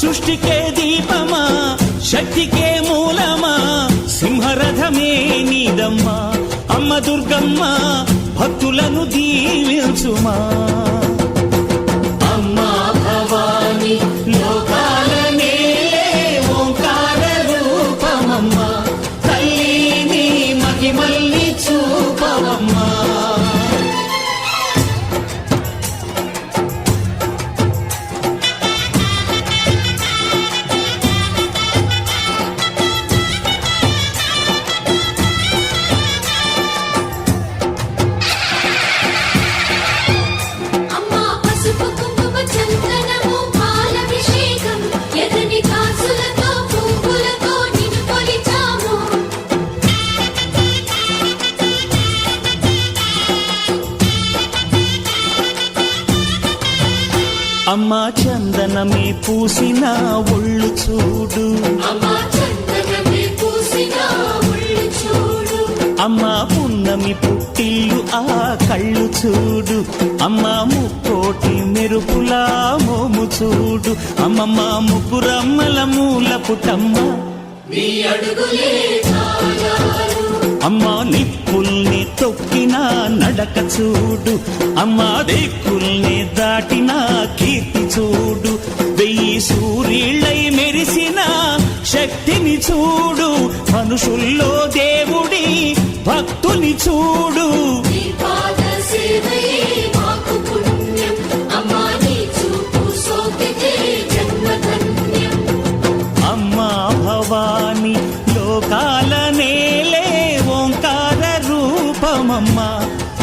సృష్టికే దీపమా శక్తికే మూలమా సింహరథమే నీదమ్మా అమ్మ దుర్గమ్మ భక్తులను దీవించుమా అమ్మా భవాని లోకాల నేలే ఓంకార రూపమమ్మా తల్లిని మహిమల్ని చూపవమ్మా అమ్మా చందనమే పూసిన ఒళ్ళు చూడు అమ్మా పున్నమి పుట్టిల్లు ఆ కళ్ళు చూడు అమ్మా ముక్కోటి మెరుపులా మోము చూడు అమ్మమ్మ ముగ్గురమ్మల మూల పుటమ్మ అమ్మా నిప్పుల్ని తొక్కిన నడక చూడు అమ్మా దిక్కుల్ని దాటిన కీర్తి చూడు 1000 సూర్యుళ్ళై మెరిసిన శక్తిని చూడు మనుషుల్లో దేవుడి భక్తుని చూడు అమ్మా భవాని లోకాల నేలే ఓంకార రూపమమ్మా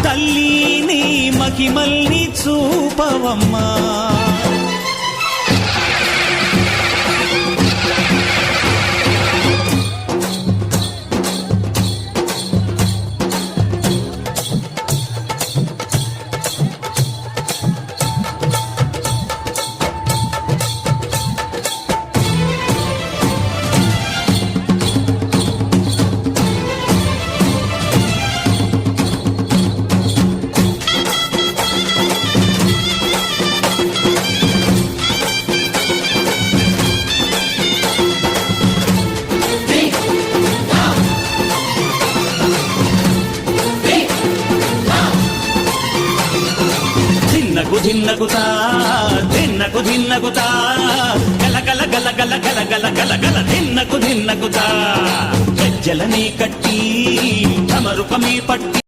తల్లిని మహిమల్ని చూపవమ్మా ధిన్నకుతా ధిన్నకుతా గల గల గల గల గల గల గల గల ధిన్నకుతా గజ్జలని కట్టి తమరుపమే పట్టి